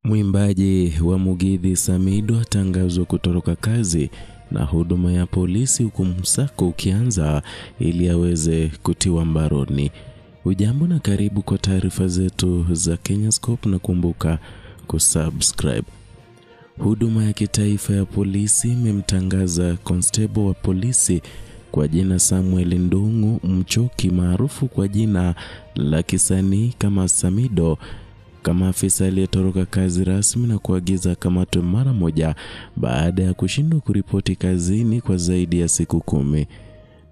Mwimbaji wa Mugithi Samido atangazwa kutoroka kazi na huduma ya polisi huku msako ukianza ili aweze kutiwa mbaroni. Ujambo na karibu kwa taarifa zetu za Kenyascope na kumbuka kusubscribe. Huduma ya kitaifa ya polisi imemtangaza constable wa polisi kwa jina Samuel Ndungu Mchoki maarufu kwa jina la kisanii kama Samido kama afisa aliyetoroka kazi rasmi na kuagiza akamatwe mara moja baada ya kushindwa kuripoti kazini kwa zaidi ya siku 10.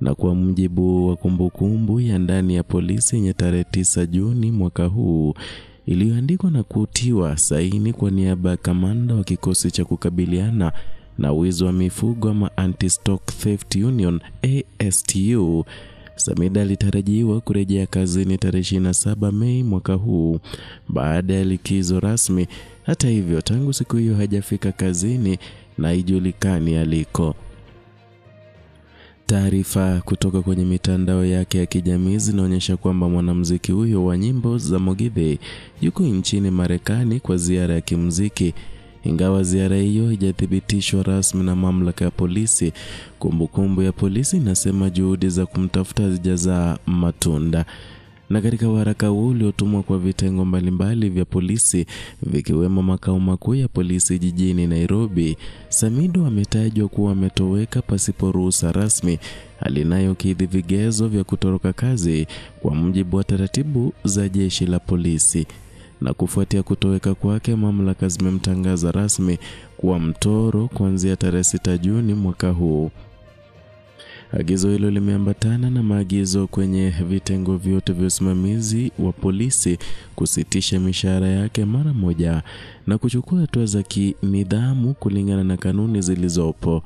Na kwa mujibu wa kumbukumbu ya ndani ya polisi yenye tarehe 9 Juni mwaka huu iliyoandikwa na kutiwa saini kwa niaba ya kamanda wa kikosi cha kukabiliana na wizi wa mifugo ama Anti-Stock Theft Union ASTU, Samida alitarajiwa kurejea kazini tarehe 27 Mei mwaka huu baada ya likizo rasmi. Hata hivyo, tangu siku hiyo hajafika kazini na haijulikani aliko. Taarifa kutoka kwenye mitandao yake ya kijamii zinaonyesha kwamba mwanamuziki huyo wa nyimbo za Mugithi yuko nchini Marekani kwa ziara ya kimuziki. Ingawa ziara hiyo haijathibitishwa rasmi na mamlaka ya polisi, kumbukumbu ya polisi inasema juhudi za kumtafuta hazijazaa matunda. Na katika waraka huu uliotumwa kwa vitengo mbalimbali vya polisi vikiwemo makao makuu ya polisi jijini Nairobi, Samido ametajwa kuwa ametoweka pasipo ruhusa rasmi, alinayokidhi vigezo vya kutoroka kazi kwa mujibu wa taratibu za jeshi la polisi. Na kufuatia kutoweka kwake, mamlaka zimemtangaza rasmi kuwa mtoro kuanzia tarehe 6 Juni mwaka huu. Agizo hilo limeambatana na maagizo kwenye vitengo vyote vya usimamizi wa polisi kusitisha mishahara yake mara moja na kuchukua hatua za kinidhamu kulingana na kanuni zilizopo.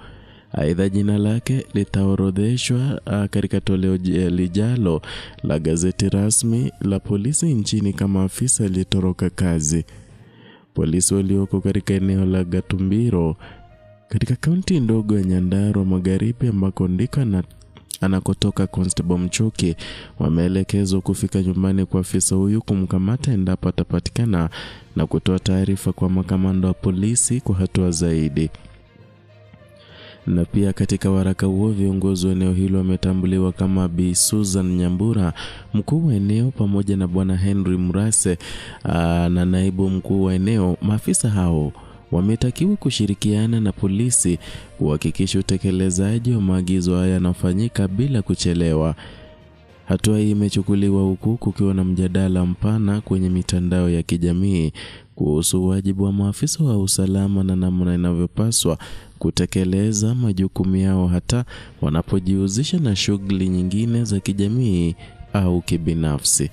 Aidha, jina lake litaorodheshwa katika toleo lijalo la gazeti rasmi la polisi nchini kama afisa aliyetoroka kazi. Polisi walioko katika eneo la Gatumbiro katika kaunti ndogo ya Nyandarua Magharibi ambako ndiko anakotoka Constable Mchoki wameelekezwa kufika nyumbani kwa afisa huyu kumkamata endapo atapatikana na kutoa taarifa kwa makamanda wa polisi kwa hatua zaidi. Na pia katika waraka huo viongozi wa eneo hilo wametambuliwa kama Bi Susan Nyambura, mkuu wa eneo, pamoja na Bwana Henry Murase na naibu mkuu wa eneo. Maafisa hao wametakiwa kushirikiana na polisi kuhakikisha utekelezaji wa maagizo haya yanafanyika bila kuchelewa. Hatua hii imechukuliwa huku kukiwa na mjadala mpana kwenye mitandao ya kijamii kuhusu wajibu wa maafisa wa usalama na namna inavyopaswa kutekeleza majukumu yao hata wanapojihusisha na shughuli nyingine za kijamii au kibinafsi.